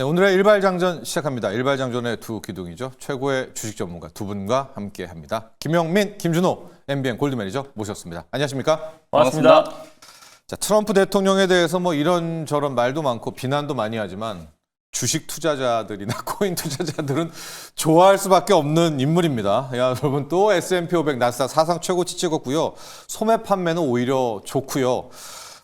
네, 오늘의 일발장전 시작합니다. 일발장전의 두 기둥이죠. 최고의 주식 전문가 두 분과 함께합니다. 김영민, 김준호, MBN 골드매니저 모셨습니다. 안녕하십니까? 반갑습니다. 자, 트럼프 대통령에 대해서 뭐 이런저런 말도 많고 비난도 많이 하지만 주식 투자자들이나 코인 투자자들은 좋아할 수밖에 없는 인물입니다. 야, 여러분 또 S&P 500 나스닥 사상 최고치 찍었고요. 소매 판매는 오히려 좋고요.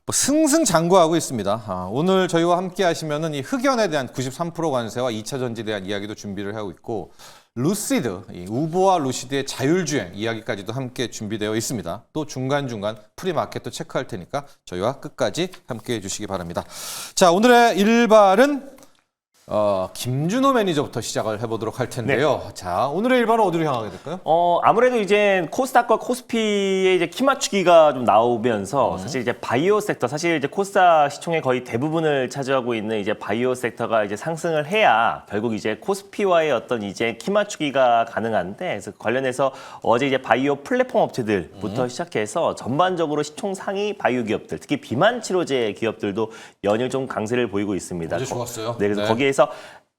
뭐 승승장구하고 있습니다. 오늘 저희와 함께 하시면은 이 흑연에 대한 93% 관세와 2차 전지에 대한 이야기도 준비를 하고 있고 루시드, 이 우버와 루시드의 자율주행 이야기까지도 함께 준비되어 있습니다. 또 중간중간 프리마켓도 체크할 테니까 저희와 끝까지 함께해 주시기 바랍니다. 자, 오늘의 일발은 김준호 매니저부터 시작을 해보도록 할 텐데요. 네. 자, 오늘의 일발은 어디로 향하게 될까요? 아무래도 이제 코스닥과 코스피의 이제 키 맞추기가 좀 나오면서 사실 이제 바이오 섹터, 사실 이제 코스닥 시총의 거의 대부분을 차지하고 있는 이제 바이오 섹터가 이제 상승을 해야 결국 이제 코스피와의 어떤 이제 키 맞추기가 가능한데, 그래서 관련해서 어제 이제 바이오 플랫폼 업체들부터 시작해서 전반적으로 시총 상위 바이오 기업들, 특히 비만 치료제 기업들도 연일 좀 강세를 보이고 있습니다. 어제 좋았어요. 네, 그래서 거기에서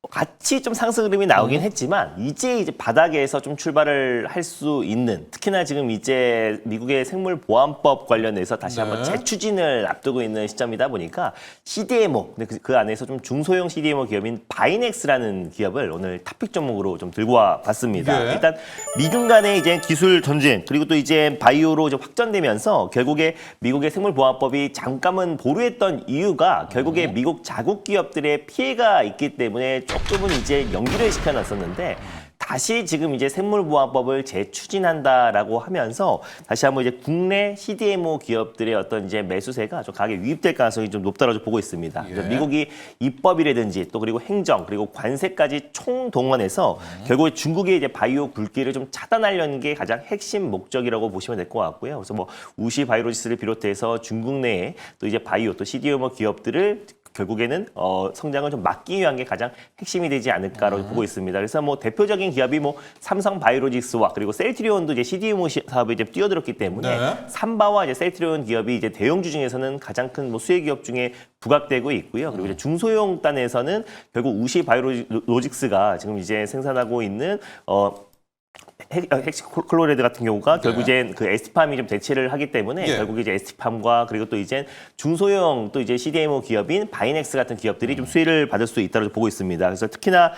같이 좀 상승 흐름이 나오긴 했지만 이제 바닥에서 좀 출발을 할 수 있는, 특히나 지금 이제 미국의 생물보안법 관련해서 다시 한번 재추진을 앞두고 있는 시점이다 보니까 CDMO, 근데 그 안에서 좀 중소형 CDMO 기업인 바이넥스라는 기업을 오늘 탑픽 종목으로 좀 들고 와 봤습니다. 일단 미중 간의 이제 기술 전쟁, 그리고 또 이제 바이오로 좀 확전되면서 결국에 미국의 생물보안법이 잠깐은 보류했던 이유가 결국에 미국 자국 기업들의 피해가 있기 때문에 조금은 이제 연기를 시켜놨었는데, 다시 지금 이제 생물보안법을 재추진한다라고 하면서 다시 한번 이제 국내 CDMO 기업들의 어떤 이제 매수세가 좀 강하게 유입될 가능성이 좀 높다고 보고 있습니다. 그래서 미국이 입법이라든지 또 그리고 행정 그리고 관세까지 총동원해서 결국 중국의 이제 바이오 굴기를 좀 차단하려는 게 가장 핵심 목적이라고 보시면 될 것 같고요. 그래서 뭐 우시 바이오로지스를 비롯해서 중국 내에 또 이제 바이오 또 CDMO 기업들을 결국에는 성장을 좀 막기 위한 게 가장 핵심이 되지 않을까라고 보고 있습니다. 그래서 뭐 대표적인 기업이 뭐 삼성 바이오로직스와 그리고 셀트리온도 이제 CDMO 사업에 이제 뛰어들었기 때문에 삼바와 이제 셀트리온 기업이 이제 대형주 중에서는 가장 큰 뭐 수혜 기업 중에 부각되고 있고요. 그리고 이제 중소형 단에서는 결국 우시 바이오로직스가 지금 이제 생산하고 있는 헥시클로레드 같은 경우가 결국 이제 그 에스티팜이 좀 대체를 하기 때문에 결국 이제 에스티팜과 그리고 또 이제 중소형 또 이제 CDMO 기업인 바이넥스 같은 기업들이 좀 수혜를 받을 수 있다고 보고 있습니다. 그래서 특히나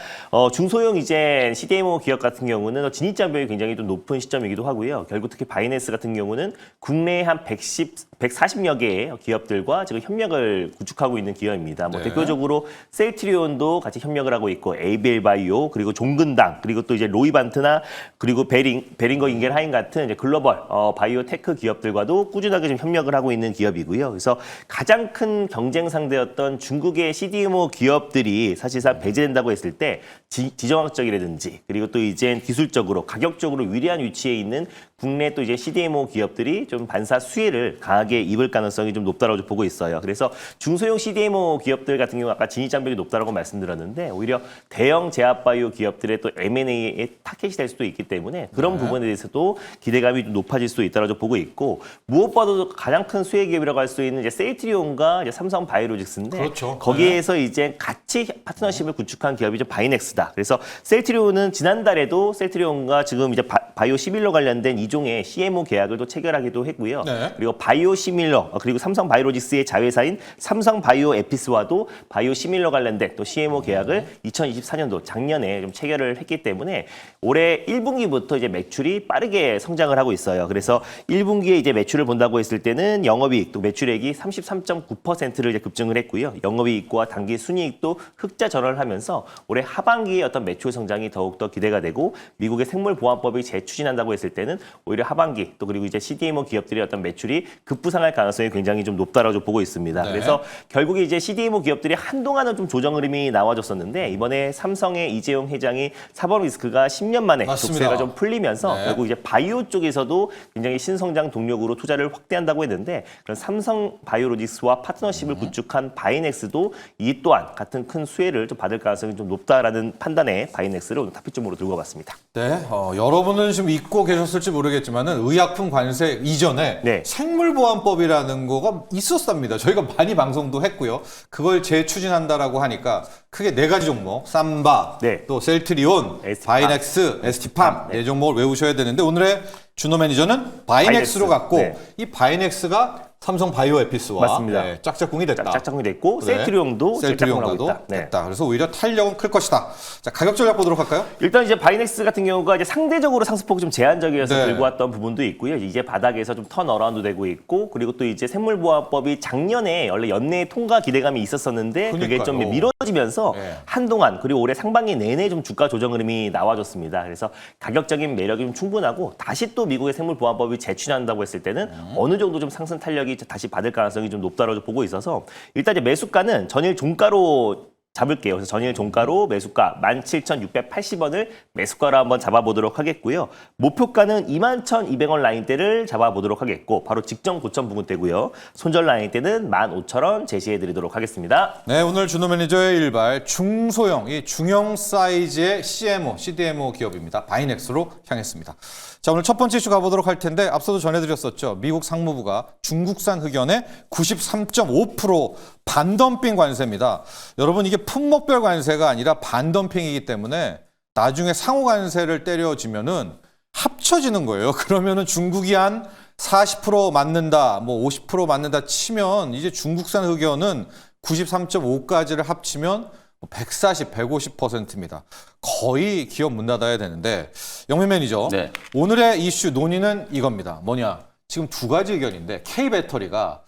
중소형 이제 CDMO 기업 같은 경우는 진입장벽이 굉장히 좀 높은 시점이기도 하고요. 결국 특히 바이넥스 같은 경우는 국내에 한 140여 개의 기업들과 지금 협력을 구축하고 있는 기업입니다. 뭐 대표적으로 셀트리온도 같이 협력을 하고 있고, ABL 바이오, 그리고 종근당, 그리고 또 이제 로이반트나 그리고 베링거 인겔하임 같은 이제 글로벌 바이오 테크 기업들과도 꾸준하게 좀 협력을 하고 있는 기업이고요. 그래서 가장 큰 경쟁 상대였던 중국의 CDMO 기업들이 사실상 배제된다고 했을 때 지정학적이라든지 그리고 또 이제 기술적으로 가격적으로 유리한 위치에 있는 국내 또 이제 CDMO 기업들이 좀 반사 수혜를 강하게 입을 가능성이 좀 높다고 보고 있어요. 그래서 중소형 CDMO 기업들 같은 경우 아까 진입장벽이 높다라고 말씀드렸는데, 오히려 대형 제약바이오 기업들의 또 M&A의 타켓이 될 수도 있기 때문에 그런 부분에 대해서도 기대감이 좀 높아질 수 있다고 보고 있고, 무엇보다도 가장 큰 수혜 기업이라고 할 수 있는 이제 셀트리온과 이제 삼성 바이오로직스인데 거기에서 이제 같이 파트너십을 구축한 기업이 좀 바이넥스다. 그래서 셀트리온은 지난달에도 셀트리온과 지금 이제 바이오 시밀러 관련된 2종의 CMO 계약을 또 체결하기도 했고요. 그리고 바이오 시밀러 그리고 삼성 바이오로직스의 자회사인 삼성 바이오 에피스와도 바이오 시밀러 관련된 또 CMO 계약을 2024년도 작년에 좀 체결을 했기 때문에 올해 1분기부터 이제 매출이 빠르게 성장을 하고 있어요. 그래서 1분기에 이제 매출을 본다고 했을 때는 영업이익 또 매출액이 33.9%를 이제 급증을 했고요. 영업이익과 당기 순이익도 흑자 전환을 하면서 올해 하반기에 어떤 매출 성장이 더욱더 기대가 되고, 미국의 생물보안법이 재추진한다고 했을 때는 오히려 하반기 또 그리고 이제 CDMO 기업들의 어떤 매출이 급부상할 가능성이 굉장히 좀 높다라고 보고 있습니다. 그래서 결국에 이제 CDMO 기업들이 한동안은 좀 조정 흐름이 나와줬었는데, 이번에 삼성의 이재용 회장이 사법 리스크가 10년 만에 족쇄가 좀 풀리면서 네. 결국 이제 바이오 쪽에서도 굉장히 신성장 동력으로 투자를 확대한다고 했는데 그런 삼성 바이오로직스와 파트너십을 구축한 바이넥스도 이 또한 같은 큰 수혜를 좀 받을 가능성이 좀 높다라는 판단에 바이넥스를 오늘 탑픽점으로 들고 왔습니다. 네, 여러분은 지금 잊고 계셨을지 모르겠지만은 의약품 관세 이전에 네. 생물보안법이라는 거가 있었답니다. 저희가 많이 방송도 했고요. 그걸 재추진한다라고 하니까 크게 4가지 종목, 삼바, 네. 또 셀트리온, ST팜. 바이넥스, ST팜 네. 4종목을 외우셔야 되는데 오늘의 준호 매니저는 바이넥스로 바이넥스. 갔고 네. 이 바이넥스가 삼성 바이오에피스와 맞습니다. 네, 짝짝꿍이 됐다. 짝짝꿍이 됐고 그래. 셀트리온도 짝짝꿍을 하고 셀트리온과도 있다. 네. 됐다. 그래서 오히려 탄력은 클 것이다. 자, 가격 전략 보도록 할까요? 일단 이제 바이넥스 같은 경우가 이제 상대적으로 상승폭이 좀 제한적이어서 네. 들고 왔던 부분도 있고요. 이제 바닥에서 좀 턴 어라운드 되고 있고 그리고 또 이제 생물보안법이 작년에 원래 연내 통과 기대감이 있었었는데 그게 좀 그러니까요. 미뤄지면서 네. 한동안 그리고 올해 상반기 내내 좀 주가 조정 흐름이 나와줬습니다. 그래서 가격적인 매력이 좀 충분하고 다시 또 미국의 생물보안법이 재추진한다고 했을 때는 어느 정도 좀 상승 탄력이 다시 받을 가능성이 좀 높다고 보고 있어서 일단 이제 매수가는 전일 종가로 잡을게요. 그래서 전일 종가로 매수가 17,680원을 매수가로 한번 잡아보도록 하겠고요. 목표가는 21,200원 라인대를 잡아보도록 하겠고 바로 직전 고점 부근대고요. 손절 라인대는 15,000원 제시해드리도록 하겠습니다. 네, 오늘 준호 매니저의 일발 중소형, 이 중형 사이즈의 CMO, CDMO 기업입니다. 바이넥스로 향했습니다. 자, 오늘 첫 번째 이슈 가보도록 할 텐데 앞서도 전해드렸었죠. 미국 상무부가 중국산 흑연의 93.5% 반덤핑 관세입니다. 여러분 이게 품목별 관세가 아니라 반덤핑이기 때문에 나중에 상호 관세를 때려지면은 합쳐지는 거예요. 그러면은 중국이 한 40% 맞는다, 뭐 50% 맞는다 치면 이제 중국산 흑연은 93.5까지를 합치면 140, 150%입니다. 거의 기업 문 닫아야 되는데 영민 매니저, 네. 오늘의 이슈 논의는 이겁니다. 뭐냐? 지금 2가지 의견인데 K배터리가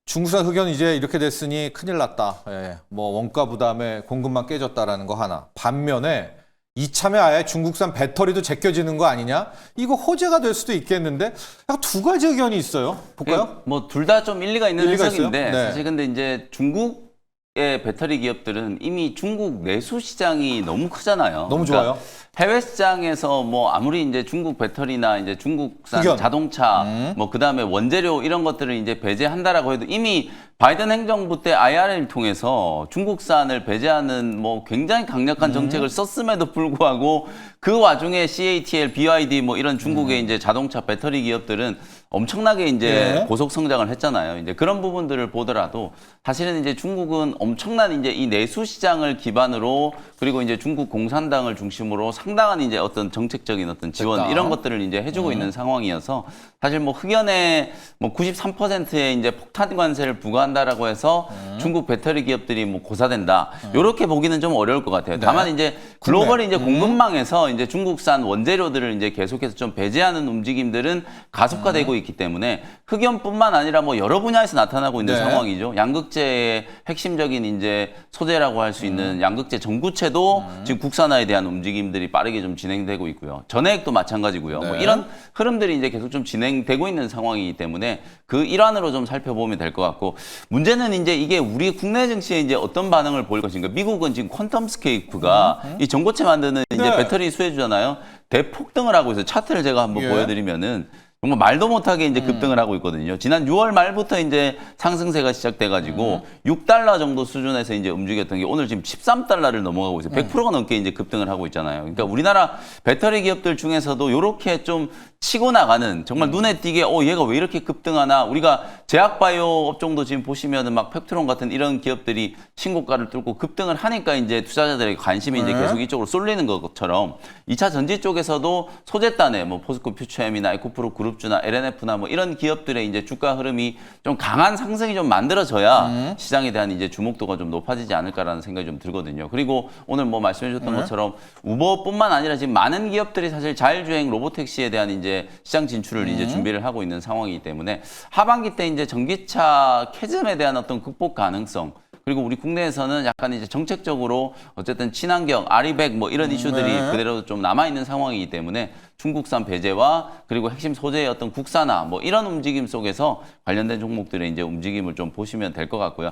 중국산 흑연 이제 이렇게 됐으니 큰일 났다. 예, 뭐 원가 부담에 공급만 깨졌다라는 거 하나. 반면에 이참에 아예 중국산 배터리도 제껴지는 거 아니냐? 이거 호재가 될 수도 있겠는데 약간 2가지 의견이 있어요. 볼까요? 뭐 둘 다 좀 일리가 있는 일리가 해석인데 있어요? 네. 사실 근데 이제 중국의 배터리 기업들은 이미 중국 내수 시장이 너무 크잖아요. 너무 그러니까 좋아요. 해외 시장에서 뭐 아무리 이제 중국 배터리나 이제 중국산 흑연. 자동차 뭐 그다음에 원재료 이런 것들을 이제 배제한다라고 해도 이미 바이든 행정부 때 IRA를 통해서 중국산을 배제하는 뭐 굉장히 강력한 정책을 썼음에도 불구하고 그 와중에 CATL, BYD 뭐 이런 중국의 이제 자동차 배터리 기업들은 엄청나게 이제 네. 고속 성장을 했잖아요. 이제 그런 부분들을 보더라도 사실은 이제 중국은 엄청난 이제 이 내수 시장을 기반으로 그리고 이제 중국 공산당을 중심으로 상당한 이제 어떤 정책적인 어떤 지원 됐다. 이런 것들을 이제 해주고 있는 상황이어서 사실 뭐 흑연에 뭐 93%의 이제 폭탄 관세를 부과한다라고 해서 중국 배터리 기업들이 뭐 고사된다. 이렇게 보기는 좀 어려울 것 같아요. 다만 이제 글로벌 이제 공급망에서 이제 중국산 원재료들을 이제 계속해서 좀 배제하는 움직임들은 가속화되고 있기 때문에 흑연뿐만 아니라 뭐 여러 분야에서 나타나고 있는 네. 상황이죠. 양극재의 핵심적인 이제 소재라고 할 수 있는 양극재 전구체도 지금 국산화에 대한 움직임들이 빠르게 좀 진행되고 있고요. 전해액도 마찬가지고요. 네. 뭐 이런 흐름들이 이제 계속 좀 진행되고 있는 상황이기 때문에 그 일환으로 좀 살펴보면 될 것 같고 문제는 이제 이게 우리 국내 증시에 이제 어떤 반응을 보일 것인가. 미국은 지금 퀀텀 스케이프가 이 전고체 만드는 이제 네. 배터리 수혜주잖아요. 대폭등을 하고 있어요. 차트를 제가 한번 예. 보여드리면은 정말 말도 못하게 이제 급등을 하고 있거든요. 지난 6월 말부터 이제 상승세가 시작돼가지고 6달러 정도 수준에서 이제 움직였던 게 오늘 지금 13달러를 넘어가고 있어요. 100%가 넘게 이제 급등을 하고 있잖아요. 그러니까 우리나라 배터리 기업들 중에서도 이렇게 좀 치고 나가는 정말 눈에 띄게 얘가 왜 이렇게 급등하나 우리가 제약바이오 업종도 지금 보시면은 막 펩트론 같은 이런 기업들이 신고가를 뚫고 급등을 하니까 이제 투자자들의 관심이 이제 계속 이쪽으로 쏠리는 것처럼 2차 전지 쪽에서도 소재단에 뭐 포스코 퓨처엠이나 에코프로 그룹주나 LNF나 뭐 이런 기업들의 이제 주가 흐름이 좀 강한 상승이 좀 만들어져야 시장에 대한 이제 주목도가 좀 높아지지 않을까라는 생각이 좀 들거든요. 그리고 오늘 뭐 말씀해 주셨던 것처럼 우버뿐만 아니라 지금 많은 기업들이 사실 자율주행 로보택시에 대한 이제 시장 진출을 이제 준비를 하고 있는 상황이기 때문에 하반기 때 이제 전기차 캐즘에 대한 어떤 극복 가능성 그리고 우리 국내에서는 약간 이제 정책적으로 어쨌든 친환경, 아리백 뭐 이런 이슈들이 그대로 좀 남아있는 상황이기 때문에 중국산 배제와 그리고 핵심 소재의 어떤 국산화 뭐 이런 움직임 속에서 관련된 종목들의 이제 움직임을 좀 보시면 될 것 같고요.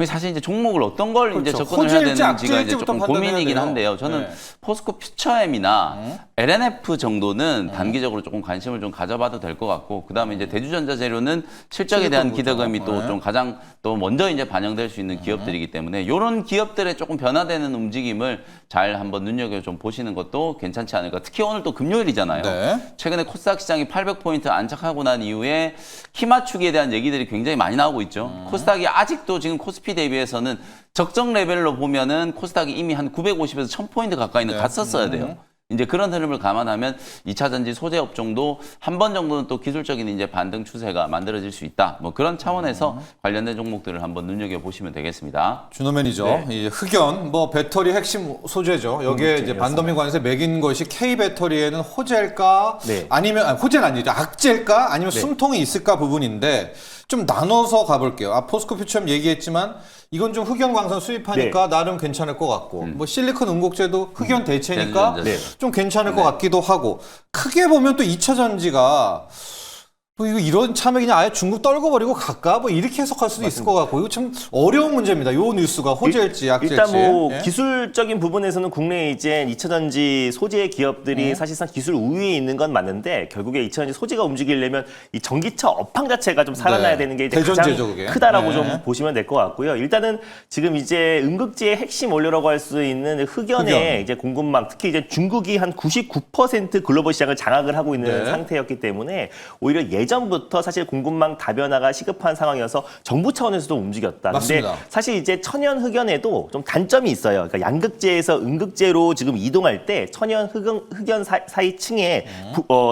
사실 이제 종목을 어떤 걸 이제 그렇죠. 접근을 해야 호재일지 되는지가 이제 악재일지부터 조금 판단해야 고민이긴 돼요. 한데요. 저는 네. 포스코 퓨처엠이나 LNF 정도는 단기적으로 조금 관심을 좀 가져봐도 될 것 같고, 그 다음에 이제 대주전자재료는 실적에 대한 기대감이 또 좀 가장 또 먼저 이제 반영될 수 있는 기업들이기 때문에 이런 기업들의 조금 변화되는 움직임을 잘 한번 눈여겨 좀 보시는 것도 괜찮지 않을까. 특히 오늘 또 금요일이잖아요. 네. 최근에 코스닥 시장이 800포인트 안착하고 난 이후에 키 맞추기에 대한 얘기들이 굉장히 많이 나오고 있죠. 코스닥이 아직도 지금 코스피 대비해서는 적정 레벨로 보면은 코스닥이 이미 한 950에서 1000포인트 가까이는 갔었어야 돼요. 이제 그런 흐름을 감안하면 2차 전지 소재 업종도 한 번 정도는 또 기술적인 이제 반등 추세가 만들어질 수 있다. 뭐 그런 차원에서 관련된 종목들을 한번 눈여겨 보시면 되겠습니다. 준호 매니저, 이 흑연, 뭐 배터리 핵심 소재죠. 여기에 이제 반도미 관세 매긴 것이 K 배터리에는 호재일까? 네. 아니면 호재는 아니죠. 악재일까? 아니면 네. 숨통이 있을까 부분인데 좀 나눠서 가볼게요. 포스코 퓨처럼 얘기했지만 이건 좀 흑연 광선 수입하니까 나름 괜찮을 것 같고, 뭐 실리콘 응곡제도 흑연 대체니까 대주전자. 좀 괜찮을 것 같기도 하고, 크게 보면 또 2차 전지가 뭐 이거 이런 참에 그냥 아예 중국 떨궈버리고 갈까? 뭐 이렇게 해석할 수도 있을 것 같고, 이거 참 어려운 문제입니다. 요 뉴스가 호재일지 약재일지. 일단 뭐 예? 기술적인 부분에서는 국내 이제 2차전지 소재 기업들이 사실상 기술 우위에 있는 건 맞는데, 결국에 2차전지 소재가 움직이려면 이 전기차 업황 자체가 좀 살아나야 네. 되는 게 이제 대전제죠, 가장 그게. 크다라고 네. 좀 보시면 될 것 같고요. 일단은 지금 이제 응급제의 핵심 원료라고 할 수 있는 흑연의 흑연. 이제 공급망, 특히 이제 중국이 한 99% 글로벌 시장을 장악을 하고 있는 네. 상태였기 때문에 오히려 예전부터 사실 공급망 다변화가 시급한 상황이어서 정부 차원에서도 움직였다. 맞습니다. 근데 사실 이제 천연 흑연에도 좀 단점이 있어요. 그러니까 양극재에서 응극재로 지금 이동할 때 천연 흑연 사이 층에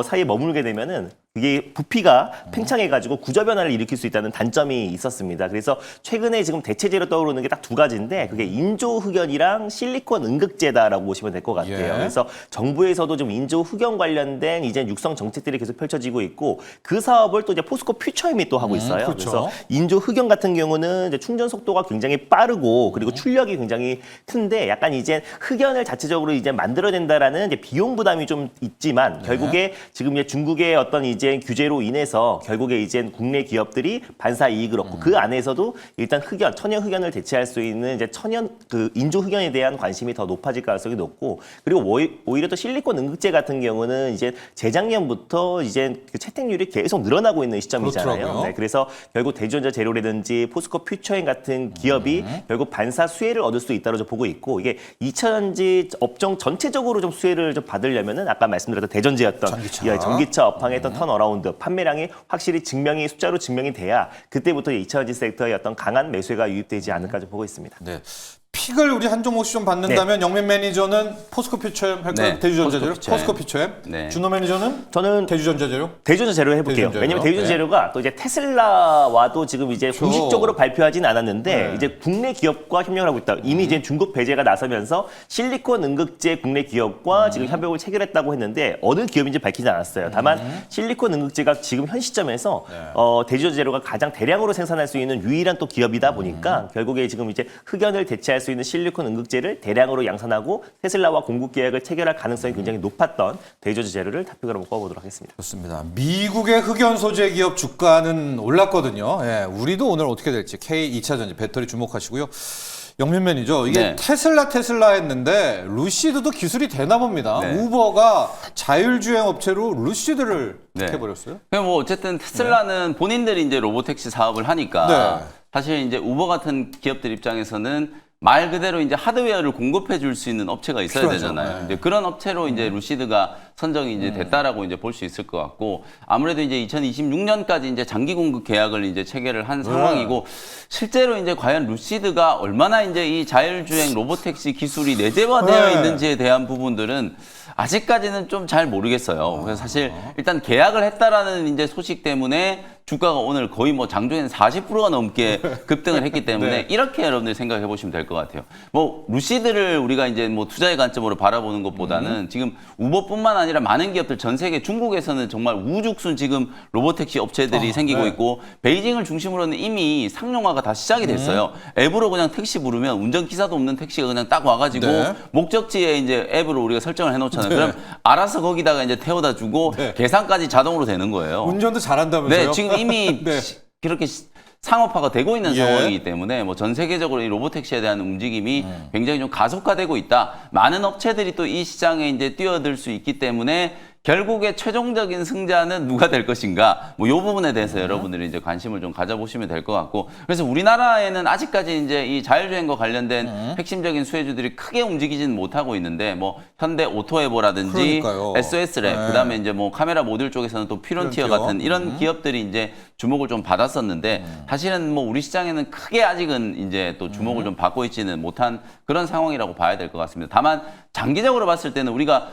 사이에 머물게 되면은 이게 부피가 팽창해가지고 구조 변화를 일으킬 수 있다는 단점이 있었습니다. 그래서 최근에 지금 대체제로 떠오르는 게 딱 두 가지인데, 그게 인조 흑연이랑 실리콘 응극제다라고 보시면 될 것 같아요. 예. 그래서 정부에서도 좀 인조 흑연 관련된 이제 육성 정책들이 계속 펼쳐지고 있고, 그 사업을 또 이제 포스코 퓨처엠이 또 하고 있어요. 그렇죠. 그래서 인조 흑연 같은 경우는 이제 충전 속도가 굉장히 빠르고 그리고 출력이 굉장히 큰데, 약간 이제 흑연을 자체적으로 이제 만들어낸다라는 이제 비용 부담이 좀 있지만, 결국에 지금 이제 중국의 어떤 이제 규제로 인해서 결국에 이제 국내 기업들이 반사 이익을 얻고, 그 안에서도 일단 흑연, 천연 흑연을 대체할 수 있는 이제 천연 그 인조 흑연에 대한 관심이 더 높아질 가능성이 높고, 그리고 오히려 또 실리콘 응극제 같은 경우는 이제 재작년부터 이제 그 채택률이 계속 늘어나고 있는 시점이잖아요. 그렇더라고요. 네, 그래서 결국 대주전자 재료라든지 포스코 퓨처엠 같은 기업이 결국 반사 수혜를 얻을 수 있다고 보고 있고, 이게 2차전지 업종 전체적으로 좀 수혜를 좀 받으려면은 아까 말씀드렸던 대전제였던 전기차 업황의 어떤 턴어라운드, 판매량이 확실히 숫자로 증명이 돼야 그때부터 2차전지 섹터의 어떤 강한 매수가 유입되지 않을까 좀 보고 있습니다. 네. 픽을 우리 한 종목씩 좀 받는다면 영민 매니저는 포스코 퓨처엠 할까요? 네, 대주전자재료? 포스코 포스코 퓨처엠? 네. 준호 매니저는 저는 대주전자재료? 대주전자 재료 해볼게요. 대주전자 왜냐면 재료? 대주전자 재료가 또 이제 테슬라와도 지금 이제 그렇죠. 공식적으로 발표하진 않았는데, 네. 이제 국내 기업과 협력을 하고 있다. 이미 이제 중국 배제가 나서면서 실리콘 응극제 국내 기업과 지금 협약을 체결했다고 했는데, 어느 기업인지 밝히지 않았어요. 다만 실리콘 응극제가 지금 현 시점에서 대주전자 재료가 가장 대량으로 생산할 수 있는 유일한 또 기업이다 보니까 결국에 지금 이제 흑연을 대체할 수 있는 실리콘 응극제를 대량으로 양산하고 테슬라와 공급 계약을 체결할 가능성이 굉장히 높았던 대주전자 재료를 탑픽으로 꼽아보도록 하겠습니다. 좋습니다. 미국의 흑연 소재 기업 주가는 올랐거든요. 예, 우리도 오늘 어떻게 될지 K 2차전지 배터리 주목하시고요. 영민 매니저, 이게 네. 테슬라 했는데 루시드도 기술이 되나 봅니다. 네. 우버가 자율주행 업체로 루시드를 네. 해버렸어요. 그럼 뭐 어쨌든 테슬라는 본인들이 이제 로보택시 사업을 하니까 네. 사실 이제 우버 같은 기업들 입장에서는 말 그대로 이제 하드웨어를 공급해 줄 수 있는 업체가 있어야 필요하죠. 되잖아요. 네. 이제 그런 업체로 이제 루시드가 선정이 이제 됐다라고 이제 볼 수 있을 것 같고, 아무래도 이제 2026년까지 이제 장기 공급 계약을 이제 체결을 한 상황이고, 실제로 이제 과연 루시드가 얼마나 이제 이 자율주행 로보택시 기술이 내재화되어 네. 있는지에 대한 부분들은 아직까지는 좀 잘 모르겠어요. 그래서 사실 일단 계약을 했다라는 이제 소식 때문에 주가가 오늘 거의 뭐 장중에는 40%가 넘게 급등을 했기 때문에 네. 이렇게 여러분들 생각해 보시면 될 것 같아요. 뭐 루시드를 우리가 이제 뭐 투자의 관점으로 바라보는 것보다는 지금 우버뿐만 아니라 많은 기업들 전 세계 중국에서는 정말 우죽순 지금 로보택시 업체들이 생기고 네. 있고 베이징을 중심으로는 이미 상용화가 다 시작이 됐어요. 앱으로 그냥 택시 부르면 운전기사도 없는 택시가 그냥 딱 와가지고 네. 목적지에 이제 앱으로 우리가 설정을 해놓잖아요. 그럼 알아서 거기다가 이제 태워다 주고 계산까지 자동으로 되는 거예요. 운전도 잘한다면서요? 네, 지금 이미 네. 그렇게 상업화가 되고 있는 예. 상황이기 때문에 뭐 전 세계적으로 이 로보택시에 대한 움직임이 굉장히 좀 가속화되고 있다. 많은 업체들이 또 이 시장에 이제 뛰어들 수 있기 때문에 결국에 최종적인 승자는 누가 될 것인가? 뭐 이 부분에 대해서 여러분들이 이제 관심을 좀 가져보시면 될 것 같고. 그래서 우리나라에는 아직까지 이제 이 자율주행과 관련된 핵심적인 수혜주들이 크게 움직이지는 못하고 있는데 뭐 현대 오토에버라든지 그러니까요. SOS랩, 네. 그다음에 이제 뭐 카메라 모듈 쪽에서는 또 퓨런티어 퓨런티어. 같은 이런 기업들이 이제 주목을 좀 받았었는데 사실은 뭐 우리 시장에는 크게 아직은 이제 또 주목을 좀 받고 있지는 못한 그런 상황이라고 봐야 될 것 같습니다. 다만 장기적으로 봤을 때는 우리가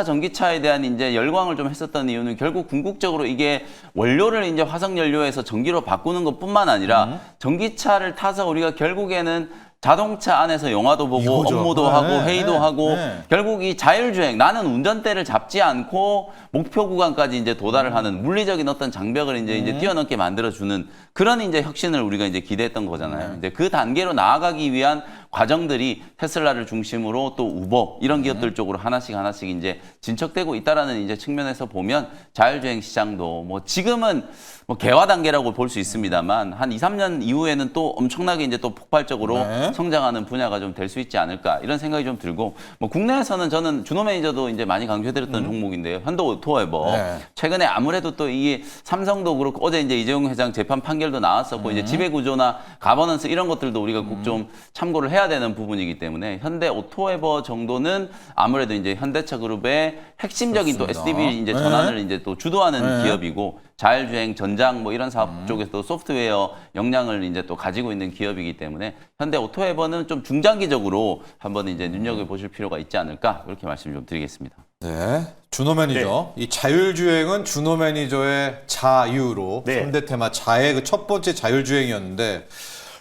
전기차에 대한 이제 열광을 좀 했었던 이유는 결국 궁극적으로 이게 원료를 이제 화석 연료에서 전기로 바꾸는 것뿐만 아니라 전기차를 타서 우리가 결국에는 자동차 안에서 영화도 보고 이거죠. 업무도 네, 하고 회의도 네, 하고 네. 결국 이 자율주행 나는 운전대를 잡지 않고 목표 구간까지 이제 도달을 하는 물리적인 어떤 장벽을 이제 뛰어넘게 만들어주는 그런 이제 혁신을 우리가 이제 기대했던 거잖아요. 이제 그 단계로 나아가기 위한 과정들이 테슬라를 중심으로 또 우버 이런 기업들 쪽으로 하나씩 이제 진척되고 있다라는 이제 측면에서 보면 자율주행 시장도 뭐 지금은 뭐 개화 단계라고 볼 수 있습니다만 한 2, 3년 이후에는 또 엄청나게 이제 또 폭발적으로 네. 성장하는 분야가 좀 될 수 있지 않을까 이런 생각이 좀 들고 뭐 국내에서는 저는 준호 매니저도 이제 많이 강조해드렸던 종목인데요. 현대 오토에버 네. 최근에 아무래도 또 이게 삼성도 그렇고 어제 이제 이재용 회장 재판 판결도 나왔었고 이제 지배 구조나 가버넌스 이런 것들도 우리가 꼭 좀 참고를 해야 되는 부분이기 때문에 현대 오토에버 정도는 아무래도 이제 현대차 그룹의 핵심적인 또 그렇습니다. SDV 이제 네. 전환을 이제 또 주도하는 네. 기업이고 자율주행, 전장 뭐 이런 사업 쪽에서 또 소프트웨어 역량을 이제 또 가지고 있는 기업이기 때문에 현대 오토에버는 좀 중장기적으로 한번 이제 눈여겨보실 필요가 있지 않을까 그렇게 말씀 좀 드리겠습니다. 네, 준호 매니저. 이 자율주행은 준호 매니저의 자유로 네. 3대 테마 자의 그 첫 번째 자율주행이었는데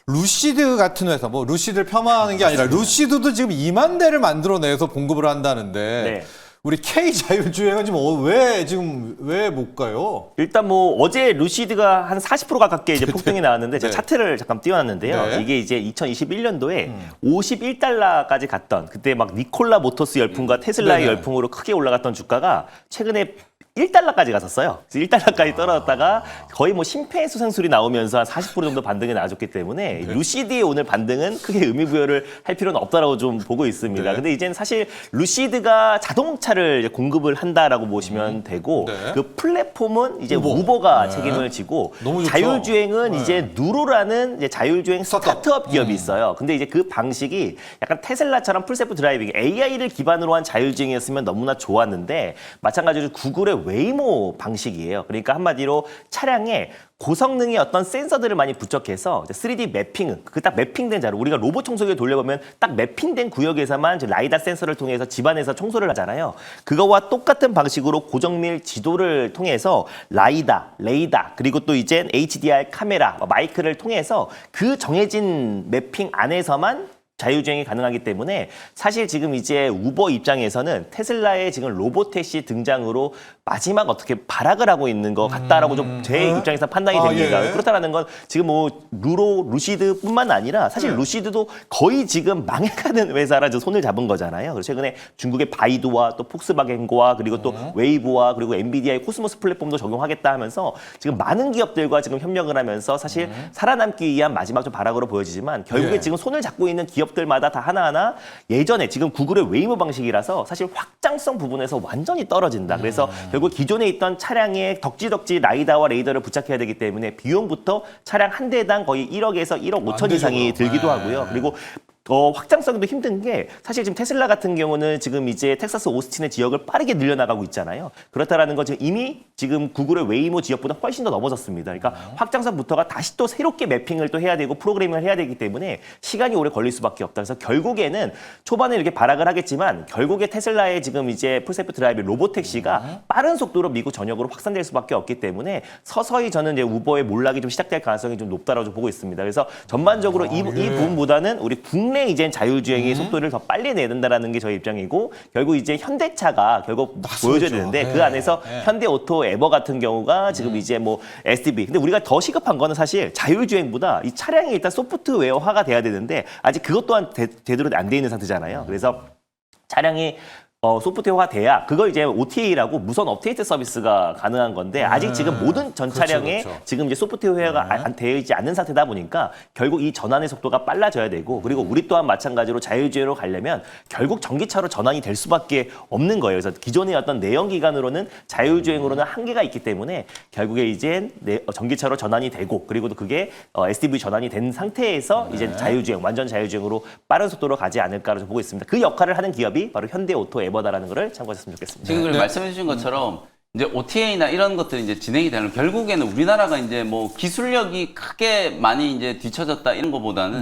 루시드 같은 회사, 뭐 루시드를 폄하하는 게 아니라 루시드도 지금 2만 대를 만들어내서 공급을 한다는데 네. 우리 K 자율주행은 지금 왜 못 가요? 일단 뭐 어제 루시드가 한 40% 가깝게 이제 폭등이 나왔는데 제가 네. 차트를 잠깐 띄워놨는데요. 네. 이게 이제 2021년도에 51달러까지 갔던 그때 막 니콜라 모터스 열풍과 테슬라의 네네. 열풍으로 크게 올라갔던 주가가 최근에 1달러까지 갔었어요. 그래서 1달러까지 떨어졌다가 거의 뭐 심폐소생술이 나오면서 한 40% 정도 반등이 나와줬기 때문에 루시드의 오늘 반등은 크게 의미 부여를 할 필요는 없다라고 좀 보고 있습니다. 네. 근데 이제는 사실 루시드가 자동차를 이제 공급을 한다라고 보시면 되고 네. 그 플랫폼은 이제 우버. 우버가 네. 책임을 지고 너무 좋죠. 자율주행은 네. 이제 누로라는 이제 자율주행 스타트업 기업이 음. 있어요. 근데 이제 그 방식이 약간 테슬라처럼 풀셀프 드라이빙 AI를 기반으로 한 자율주행이었으면 너무나 좋았는데 마찬가지로 구글의 웨이모 방식이에요. 그러니까 한마디로 차량에 고성능의 어떤 센서들을 많이 부착해서 3D 매핑, 그 딱 매핑된 자료, 우리가 로봇 청소기를 돌려보면 딱 매핑된 구역에서만 이제 라이다 센서를 통해서 집안에서 청소를 하잖아요. 그거와 똑같은 방식으로 고정밀 지도를 통해서 라이다, 레이다, 그리고 또 이제 HDR 카메라, 마이크를 통해서 그 정해진 매핑 안에서만 자율주행이 가능하기 때문에 사실 지금 이제 우버 입장에서는 테슬라의 지금 로보택시 등장으로 마지막 어떻게 발악을 하고 있는 것 같다라고 좀 제 입장에서 판단이 됩니다. 예. 그렇다라는 건 지금 뭐 루시드뿐만 아니라 사실 루시드도 거의 지금 망해가는 회사라 손을 잡은 거잖아요. 그래서 최근에 중국의 바이두와 또 폭스바겐과 그리고 또 웨이브와 그리고 엔비디아의 코스모스 플랫폼도 적용하겠다 하면서 지금 많은 기업들과 지금 협력을 하면서 사실 살아남기 위한 마지막 좀 발악으로 보여지지만 결국에 예. 지금 손을 잡고 있는 기업들마다 다 하나하나 예전에 지금 구글의 웨이모 방식이라서 사실 확장성 부분에서 완전히 떨어진다. 그래서 결국 기존에 있던 차량에 덕지덕지 라이다와 레이더를 부착해야 되기 때문에 비용부터 차량 한 대당 거의 1억에서 1억 5천 이상이 안되죠. 들기도 네. 하고요. 그리고 확장성도 힘든 게 사실 지금 테슬라 같은 경우는 지금 이제 텍사스 오스틴의 지역을 빠르게 늘려나가고 있잖아요. 그렇다라는 건 지금 이미 지금 구글의 웨이모 지역보다 훨씬 더 넘어졌습니다. 그러니까 확장성부터가 다시 또 새롭게 매핑을 또 해야 되고 프로그래밍을 해야 되기 때문에 시간이 오래 걸릴 수밖에 없다. 그래서 결국에는 초반에 이렇게 발악을 하겠지만 결국에 테슬라의 지금 이제 풀셀프 드라이브 로보택시가 빠른 속도로 미국 전역으로 확산될 수밖에 없기 때문에 서서히 저는 이제 우버의 몰락이 좀 시작될 가능성이 좀 높다라고 보고 있습니다. 그래서 전반적으로 이 부분보다는 우리 국내 때문에 이제 자율주행의 속도를 더 빨리 내야 된다라는 게 저희 입장이고 결국 이제 현대차가 결국 보여줘야 되는데 그 안에서 현대오토 에버 같은 경우가 지금 이제 뭐 SDV 근데 우리가 더 시급한 거는 사실 자율주행보다 이 차량이 일단 소프트웨어화가 돼야 되는데 아직 그것 또한 제대로 안 돼 있는 상태잖아요. 그래서 차량이 소프트웨어화 돼야 그걸 이제 OTA라고 무선 업데이트 서비스가 가능한 건데 아직 지금 모든 전 차량에 지금 이제 소프트웨어가 안 되어 있지 않는 상태다 보니까 결국 이 전환의 속도가 빨라져야 되고 그리고 우리 또한 마찬가지로 자율주행으로 가려면 결국 전기차로 전환이 될 수밖에 없는 거예요. 그래서 기존의 어떤 내연기관으로는 자율주행으로는 한계가 있기 때문에 결국에 이제 전기차로 전환이 되고 그리고 또 그게 SDV 전환이 된 상태에서 이제 자율주행 완전 자율주행으로 빠른 속도로 가지 않을까라고 보고 있습니다. 그 역할을 하는 기업이 바로 현대오토 에버다라는 것을 참고하셨으면 좋겠습니다. 지금 말씀해 주신 것처럼 이제 OTA나 이런 것들이 이제 진행이 되는 결국에는 우리나라가 이제 뭐 기술력이 크게 많이 이제 뒤처졌다 이런 것보다는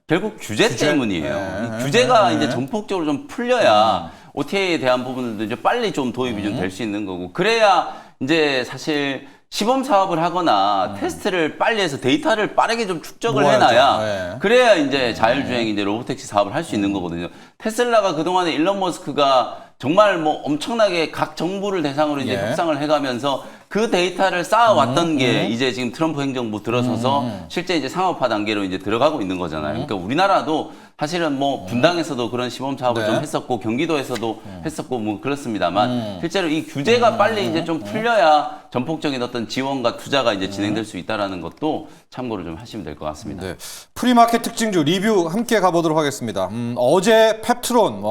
결국 규제 때문이에요. 이 규제가 이제 전폭적으로 좀 풀려야 OTA에 대한 부분들도 이제 빨리 좀 도입이 좀 될 수 있는 거고 그래야 이제 사실 시범 사업을 하거나 테스트를 빨리 해서 데이터를 빠르게 좀 축적을 해놔야 그래야 이제 자율주행 이제 로보택시 사업을 할 수 있는 거거든요. 테슬라가 그동안에 일론 머스크가 정말 뭐 엄청나게 각 정부를 대상으로 이제 협상을 해가면서 그 데이터를 쌓아왔던 게 이제 지금 트럼프 행정부 들어서서 실제 이제 상업화 단계로 이제 들어가고 있는 거잖아요. 그러니까 우리나라도 사실은 뭐 분당에서도 그런 시범 사업을 좀 했었고 경기도에서도 했었고 뭐 그렇습니다만 실제로 이 규제가 빨리 이제 좀 풀려야 전폭적인 어떤 지원과 투자가 이제 진행될 수 있다라는 것도 참고를 좀 하시면 될 것 같습니다. 네. 프리마켓 특징주 리뷰 함께 가보도록 하겠습니다. 어제 펩트론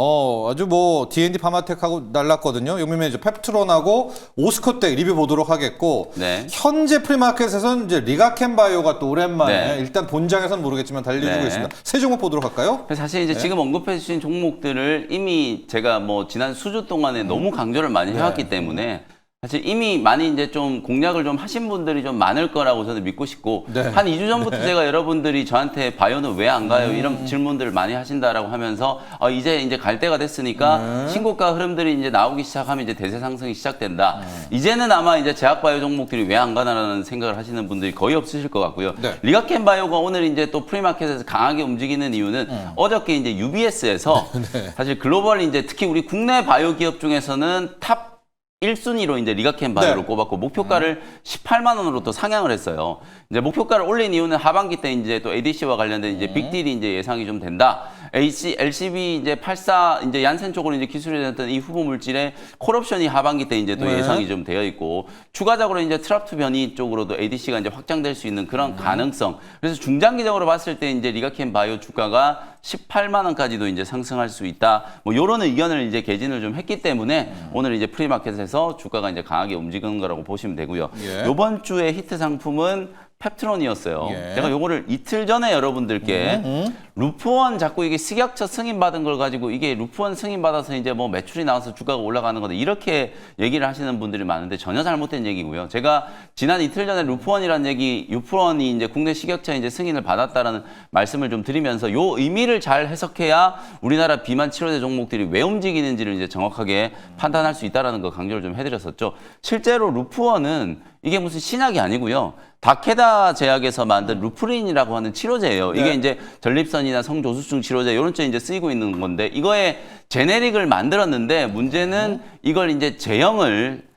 아주 뭐 D&D 파마텍하고 날랐거든요. 용민면 이제 펩트론하고 오스코텍 리뷰 보도록 하겠고 현재 프리마켓에서는 이제 리가켄바이오가 또 오랜만에 일단 본장에서는 모르겠지만 달려주고 있습니다. 세 종목 보도록 할까요? 사실 이제 지금 언급해 주신 종목들을 이미 제가 뭐 지난 수주 동안에 너무 강조를 많이 해왔기 때문에 사실 이미 많이 이제 좀 공략을 좀 하신 분들이 좀 많을 거라고 저는 믿고 싶고 한 2주 전부터 제가 여러분들이 저한테 바이오는 왜 안 가요? 이런 질문들을 많이 하신다라고 하면서 이제 갈 때가 됐으니까 신고가 흐름들이 이제 나오기 시작하면 이제 대세 상승이 시작된다. 이제는 아마 이제 제약바이오 종목들이 왜 안 가나라는 생각을 하시는 분들이 거의 없으실 것 같고요. 리가켄 바이오가 오늘 이제 또 프리마켓에서 강하게 움직이는 이유는 어저께 이제 UBS에서 사실 글로벌 이제 특히 우리 국내 바이오 기업 중에서는 탑 1순위로 이제 리가켄 바이오를 꼽았고 목표가를 18만 원으로 또 상향을 했어요. 이제 목표가를 올린 이유는 하반기 때 이제 또 ADC와 관련된 이제 빅딜이 이제 예상이 좀 된다. LCB 이제 84 이제 얀센 쪽으로 이제 기술이 됐던 이 후보 물질의 콜옵션이 하반기 때 이제 또 예상이 좀 되어 있고 추가적으로 이제 트랍2 변이 쪽으로도 ADC가 이제 확장될 수 있는 그런 가능성. 그래서 중장기적으로 봤을 때 이제 리가켄 바이오 주가가 18만 원까지도 이제 상승할 수 있다. 뭐 요런 의견을 이제 개진을 좀 했기 때문에 오늘 이제 프리마켓에서 주가가 이제 강하게 움직이는 거라고 보시면 되고요. 요번 주에 히트 상품은 펩트론이었어요. 제가 요거를 이틀 전에 여러분들께 루프원 자꾸 이게 식약처 승인 받은 걸 가지고 이게 루프원 승인 받아서 이제 뭐 매출이 나와서 주가가 올라가는 거다 이렇게 얘기를 하시는 분들이 많은데 전혀 잘못된 얘기고요. 제가 지난 이틀 전에 루프원이라는 얘기, 루프원이 이제 국내 식약처에 이제 승인을 받았다라는 말씀을 좀 드리면서 요 의미를 잘 해석해야 우리나라 비만 치료제 종목들이 왜 움직이는지를 이제 정확하게 판단할 수 있다라는 거 강조를 좀 해드렸었죠. 실제로 루프원은 이게 무슨 신약이 아니고요. 다케다 제약에서 만든 루프린이라고 하는 치료제예요. 이게 이제 전립선이나 성조수증 치료제 이런 쪽에 이제 쓰이고 있는 건데 이거의 제네릭을 만들었는데 문제는 이걸 이제 제형을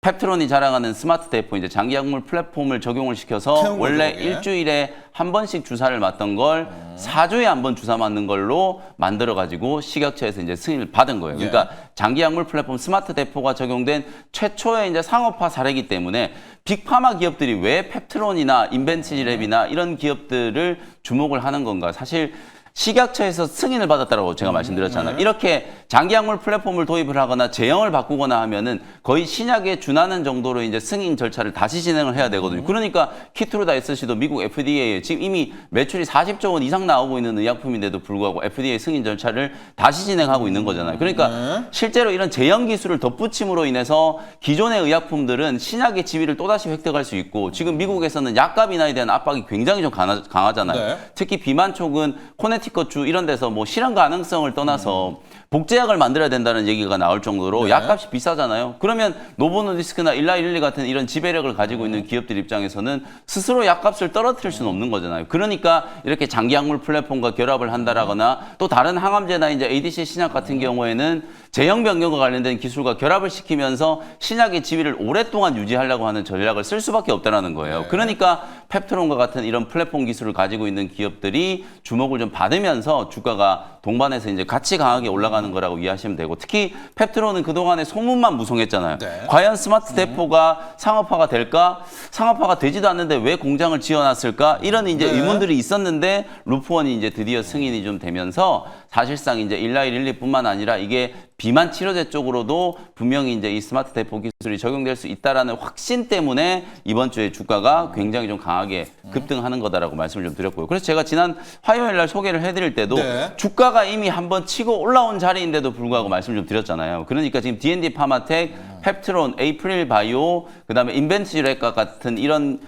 펩트론이 자랑하는 스마트 대포 이제 장기 약물 플랫폼을 적용을 시켜서 원래 일주일에 한 번씩 주사를 맞던 걸 4주에 한 번 주사 맞는 걸로 만들어 가지고 식약처에서 이제 승인을 받은 거예요. 그러니까 장기 약물 플랫폼 스마트 대포가 적용된 최초의 이제 상업화 사례이기 때문에 빅파마 기업들이 왜 펩트론이나 인벤치랩이나 이런 기업들을 주목을 하는 건가? 사실 식약처에서 승인을 받았다고 제가 말씀드렸잖아요. 이렇게 장기약물 플랫폼을 도입을 하거나 제형을 바꾸거나 하면은 거의 신약에 준하는 정도로 이제 승인 절차를 다시 진행을 해야 되거든요. 그러니까 키트루다 SC도 미국 FDA에 지금 이미 매출이 40조 원 이상 나오고 있는 의약품인데도 불구하고 FDA 승인 절차를 다시 진행하고 있는 거잖아요. 그러니까 실제로 이런 제형 기술을 덧붙임으로 인해서 기존의 의약품들은 신약의 지위를 또다시 획득할 수 있고 지금 미국에서는 약값 인하에 대한 압박이 굉장히 좀 강하잖아요. 특히 비만촉은 코네티컷주 이런 데서 뭐 실현 가능성을 떠나서 복제약을 만들어야 된다는 얘기가 나올 정도로 네. 약값이 비싸잖아요. 그러면 노보노디스크나 일라일리 같은 이런 지배력을 가지고 있는 기업들 입장에서는 스스로 약값을 떨어뜨릴 수는 없는 거잖아요. 그러니까 이렇게 장기약물 플랫폼과 결합을 한다라거나 또 다른 항암제나 이제 ADC 신약 같은 경우에는 제형 변경과 관련된 기술과 결합을 시키면서 신약의 지위를 오랫동안 유지하려고 하는 전략을 쓸 수밖에 없다라는 거예요. 그러니까 펩트론과 같은 이런 플랫폼 기술을 가지고 있는 기업들이 주목을 좀 받으면서 주가가 동반해서 이제 같이 강하게 올라가는 거라고 이해하시면 되고, 특히 펩트론은 그동안에 소문만 무성했잖아요. 네. 과연 스마트 대포가 상업화가 될까? 상업화가 되지도 않는데 왜 공장을 지어놨을까? 이런 이제 네. 의문들이 있었는데 루프원이 이제 드디어 승인이 좀 되면서 사실상 이제 일라일릴리뿐만 아니라 이게 비만 치료제 쪽으로도 분명히 이제 이 스마트 대포 기술이 적용될 수 있다라는 확신 때문에 이번 주에 주가가 굉장히 좀 강하게 급등하는 거다라고 말씀을 좀 드렸고요. 그래서 제가 지난 화요일 날 소개를 해드릴 때도 네. 주가가 이미 한번 치고 올라온 자리인데도 불구하고 말씀 좀 드렸잖아요. 그러니까 지금 D&D 파마텍, 펩트론, 에이프릴 바이오, 그다음에 인벤트지렉과 같은 이런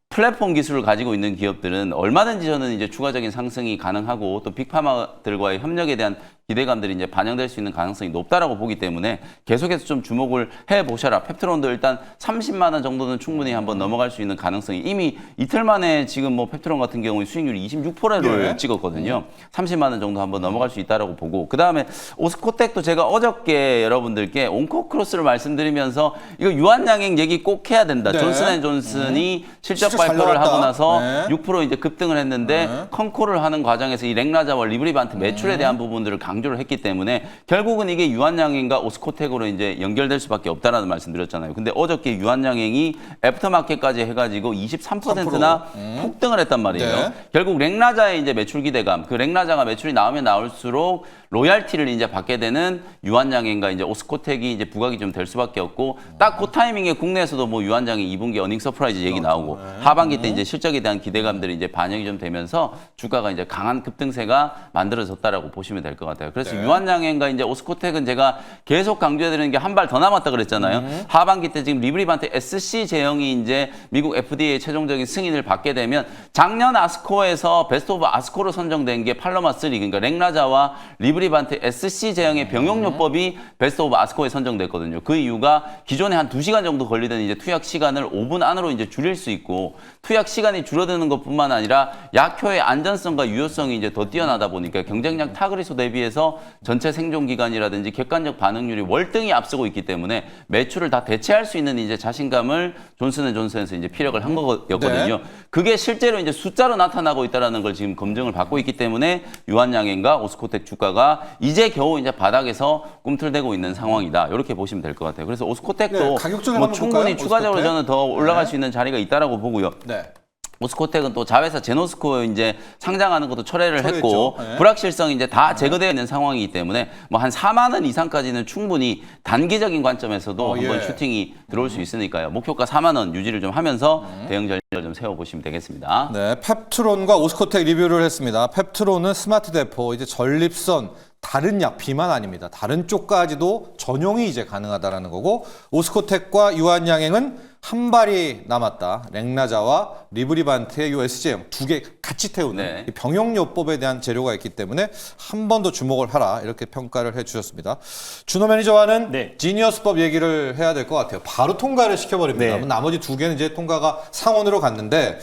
플랫폼 기술을 가지고 있는 기업들은 얼마든지 저는 이제 추가적인 상승이 가능하고 또 빅파마들과의 협력에 대한 기대감들이 이제 반영될 수 있는 가능성이 높다라고 보기 때문에 계속해서 좀 주목을 해 보셔라. 펩트론도 일단 30만 원 정도는 충분히 한번 넘어갈 수 있는 가능성이 이미 이틀 만에 지금 뭐 펩트론 같은 경우에 수익률이 26%를 네. 찍었거든요. 30만 원 정도 한번 넘어갈 수 있다라고 보고, 그다음에 오스코텍도 제가 어저께 여러분들께 온코크로스를 말씀드리면서 이거 유한양행 얘기 꼭 해야 된다. 네. 존슨앤존슨이 실적 진짜 잘 발표를 나왔다. 하고 나서 네. 6% 이제 급등을 했는데 컨콜을 하는 과정에서 이 렉나자와 리브리반트 매출에 대한 부분들을 강조를 했기 때문에 결국은 이게 유한양행과 오스코텍으로 이제 연결될 수밖에 없다라는 말씀드렸잖아요. 근데 어저께 유한양행이 애프터마켓까지 해가지고 23%나 폭등을 했단 말이에요. 네. 결국 렉나자의 이제 매출 기대감, 그 렉나자가 매출이 나오면 나올수록 로얄티를 이제 받게 되는 유한양행과 이제 오스코텍이 이제 부각이 좀 될 수밖에 없고, 딱 그 타이밍에 국내에서도 뭐 유한양행 2분기 어닝 서프라이즈 얘기 나오고 하반기 때 이제 실적에 대한 기대감들이 이제 반영이 좀 되면서 주가가 이제 강한 급등세가 만들어졌다라고 보시면 될 것 같아요. 그래서 네. 유한양행과 이제 오스코텍은 제가 계속 강조해드리는 게 한 발 더 남았다 그랬잖아요. 하반기 때 지금 리브리반트 SC 제형이 이제 미국 FDA 최종적인 승인을 받게 되면 작년 아스코에서 베스트 오브 아스코로 선정된 게 팔로마3, 그러니까 렉나자와 리브리반트 SC 제형의 병용요법이 베스트 오브 아스코에 선정됐거든요. 그 이유가 기존에 한 2시간 정도 걸리던 이제 투약 시간을 5분 안으로 이제 줄일 수 있고, 투약 시간이 줄어드는 것뿐만 아니라 약효의 안전성과 유효성이 이제 더 뛰어나다 보니까 경쟁력 타그리소 대비해서 전체 생존 기간이라든지 객관적 반응률이 월등히 앞서고 있기 때문에 매출을 다 대체할 수 있는 이제 자신감을 존슨앤존슨에서 이제 피력을 한 거였거든요. 네. 그게 실제로 이제 숫자로 나타나고 있다는 걸 지금 검증을 받고 있기 때문에 유한양행과 오스코텍 주가가 이제 겨우 이제 바닥에서 꿈틀대고 있는 상황이다. 이렇게 보시면 될 것 같아요. 그래서 오스코텍도 네, 가격적으로 뭐 한번 충분히 볼까요? 추가적으로 오스코텍? 저는 더 올라갈 네. 수 있는 자리가 있다라고 보고요. 네. 오스코텍은 또 자회사 제노스코 이제 상장하는 것도 철회를 철회했죠. 했고 네. 불확실성이 이제 다 제거되어 있는 상황이기 때문에 뭐 한 4만 원 이상까지는 충분히 단기적인 관점에서도 한번 예. 슈팅이 들어올 수 있으니까요. 목표가 4만 원 유지를 좀 하면서 대응 전략을 좀 세워보시면 되겠습니다. 네, 펩트론과 오스코텍 리뷰를 했습니다. 펩트론은 스마트 대포, 이제 전립선, 다른 약, 비만 아닙니다. 다른 쪽까지도 전용이 이제 가능하다라는 거고, 오스코텍과 유한양행은 한 발이 남았다. 렉나자와 리브리반트의 요 SJ형 두 개 같이 태우는 네. 이 병용요법에 대한 재료가 있기 때문에 한 번 더 주목을 하라, 이렇게 평가를 해주셨습니다. 준호 매니저와는 네. 지니어스법 얘기를 해야 될 것 같아요. 바로 통과를 시켜버립니다. 네. 나머지 두 개는 이제 통과가 상원으로 갔는데,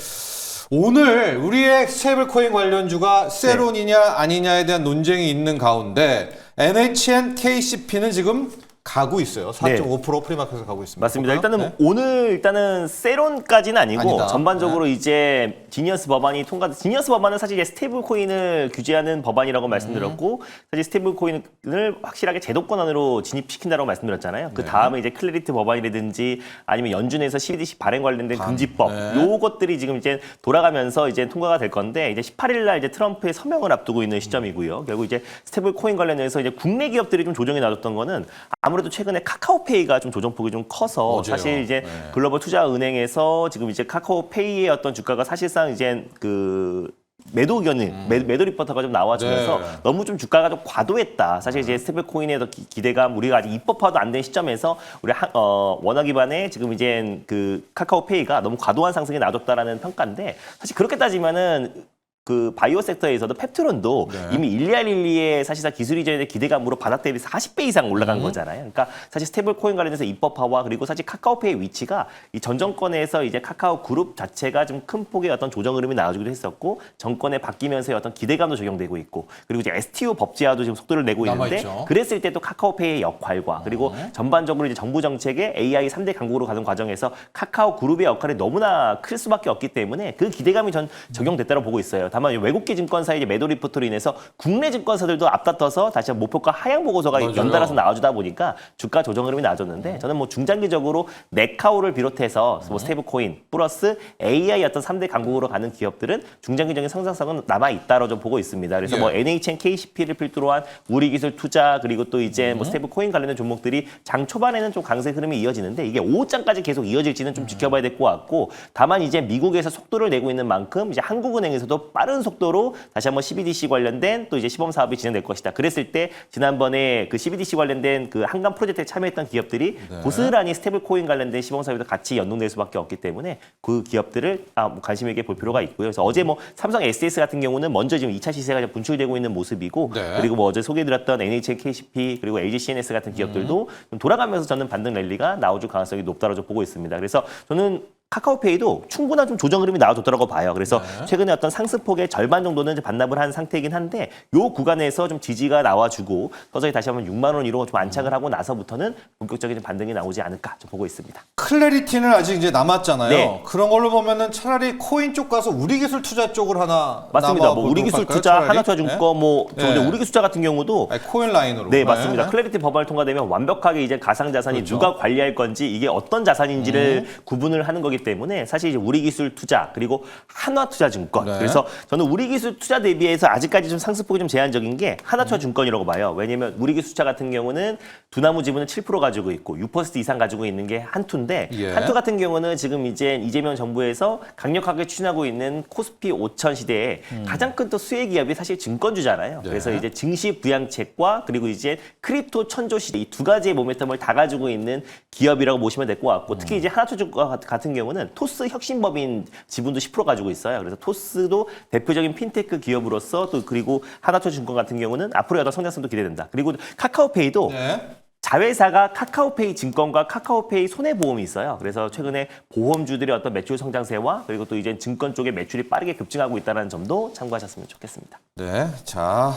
오늘 우리의 스테이블코인 관련주가 세론이냐 아니냐에 대한 논쟁이 있는 가운데 NHN KCP는 지금 가고 있어요. 4.5% 프리마켓에서 가고 있습니다. 맞습니다. 일단은 네. 오늘 일단은 세론까지는 아니고 아니다. 전반적으로 이제 지니어스 법안이 지니어스 법안은 사실 이제 스테이블 코인을 규제하는 법안이라고 말씀드렸고, 사실 스테이블 코인을 확실하게 제도권 안으로 진입시킨다고 말씀드렸잖아요. 그 다음에 이제 클래리티 법안이라든지 아니면 연준에서 CBDC 발행 관련된 금지법, 요것들이 지금 이제 돌아가면서 이제 통과가 될 건데, 이제 18일 날 이제 트럼프의 서명을 앞두고 있는 시점이고요. 결국 이제 스테이블 코인 관련해서 이제 국내 기업들이 좀 조정이 나왔던 거는 아무래도 최근에 카카오페이가 좀 조정폭이 좀 커서 맞아요. 사실 이제 네. 글로벌 투자은행에서 지금 이제 카카오페이의 어떤 주가가 사실상 이제 그 매도 견인, 매도 리포터가 좀 나와주면서 네. 너무 좀 주가가 좀 과도했다. 사실 이제 스테이블 코인에 더 기대감, 우리가 아직 입법화도 안 된 시점에서 우리 원화 기반의 지금 이제 그 카카오페이가 너무 과도한 상승이 나왔다라는 평가인데, 사실 그렇게 따지면은 그 바이오 섹터에서도 펩트론도 이미 일리알릴리의 사실상 기술 이전의 기대감으로 바닥 대비 40배 이상 올라간 거잖아요. 그러니까 사실 스테이블 코인 관련해서 입법화와 그리고 사실 카카오페이 위치가 이 전 정권에서 이제 카카오 그룹 자체가 좀 큰 폭의 어떤 조정 흐름이 나와주기도 했었고 정권에 바뀌면서의 어떤 기대감도 적용되고 있고 그리고 이제 STO 법제화도 지금 속도를 내고 있는데 남아있죠. 그랬을 때 또 카카오페이의 역할과 그리고 전반적으로 이제 정부 정책의 AI 3대 강국으로 가는 과정에서 카카오 그룹의 역할이 너무나 클 수밖에 없기 때문에 그 기대감이 전 적용됐다고 보고 있어요. 다만 외국계 증권사의 이제 매도 리포트로 인해서 국내 증권사들도 앞다퉈서 다시 한번 목표가 하향 보고서가 맞아요. 연달아서 나와주다 보니까 주가 조정 흐름이 나아졌는데 저는 뭐 중장기적으로 네카오를 비롯해서 뭐 스테이블 코인 플러스 AI 어떤 3대 강국으로 가는 기업들은 중장기적인 성장성은 남아 있다로 좀 보고 있습니다. 그래서 예. 뭐 NHN, KCP를 필두로 한 우리 기술 투자 그리고 또 이제 뭐 스테이블 코인 관련된 종목들이 장 초반에는 좀 강세 흐름이 이어지는데 이게 오후장까지 계속 이어질지는 좀 지켜봐야 될 것 같고 다만 이제 미국에서 속도를 내고 있는 만큼 이제 한국은행에서도 빠른 속도로 다시 한번 CBDC 관련된 또 이제 시범 사업이 진행될 것이다. 그랬을 때 지난번에 그 CBDC 관련된 그 한강 프로젝트에 참여했던 기업들이 고스란히 스테이블 코인 관련된 시범 사업에도 같이 연동될 수밖에 없기 때문에 그 기업들을 뭐 관심 있게 볼 필요가 있고요. 그래서 어제 뭐 삼성 SDS 같은 경우는 먼저 지금 2차 시세가 이제 분출되고 있는 모습이고 그리고 뭐 어제 소개해드렸던 NHN, KCP 그리고 LG CNS 같은 기업들도 좀 돌아가면서 저는 반등 랠리가 나와줄 가능성이 높다고 좀 보고 있습니다. 그래서 저는 카카오페이도 충분한 좀 조정 흐름이 나와줬더라고 봐요. 그래서 최근에 어떤 상승폭의 절반 정도는 이제 반납을 한 상태이긴 한데 요 구간에서 좀 지지가 나와주고 서서히 다시 한번 6만 원으로 좀 안착을 하고 나서부터는 본격적인 반등이 나오지 않을까 좀 보고 있습니다. 클래리티는 아직 이제 남았잖아요. 네. 그런 걸로 보면은 차라리 코인 쪽 가서 우리기술 투자 쪽을 하나 맞습니다. 뭐 남아보도록 우리기술 할까요, 투자, 차라리? 하나투자증권, 뭐 네. 우리기술 투자 같은 경우도 아니, 코인 라인으로. 네, 맞습니다. 클래리티 법안이 통과되면 완벽하게 이제 가상자산이 그렇죠. 누가 관리할 건지 이게 어떤 자산인지를 구분을 하는 거기 때문에 사실 이제 우리기술 투자 그리고 한화투자증권 네. 그래서 저는 우리기술 투자 대비해서 아직까지 좀 상승폭이 좀 제한적인 게 한화투자증권이라고 봐요. 왜냐하면 우리기술 투자 같은 경우는 두나무 지분을 7% 가지고 있고 6% 이상 가지고 있는 게 한투인데 예. 한투 같은 경우는 지금 이제 이재명 정부에서 강력하게 추진하고 있는 코스피 5000 시대에 가장 큰 또 수혜 기업이 사실 증권주잖아요. 네. 그래서 이제 증시 부양책과 그리고 이제 크립토 천조 시대 이 두 가지의 모멘텀을 다 가지고 있는 기업이라고 보시면 될 것 같고 특히 이제 하나투자증권 같은 경우는 토스 혁신법인 지분도 10% 가지고 있어요. 그래서 토스도 대표적인 핀테크 기업으로서 또 그리고 하나투자증권 같은 경우는 앞으로 어떤 성장성도 기대된다. 그리고 카카오페이도 네. 자회사가 카카오페이 증권과 카카오페이 손해보험이 있어요. 그래서 최근에 보험주들의 어떤 매출 성장세와 그리고 또 이제 증권 쪽의 매출이 빠르게 급증하고 있다는 점도 참고하셨으면 좋겠습니다. 네. 자,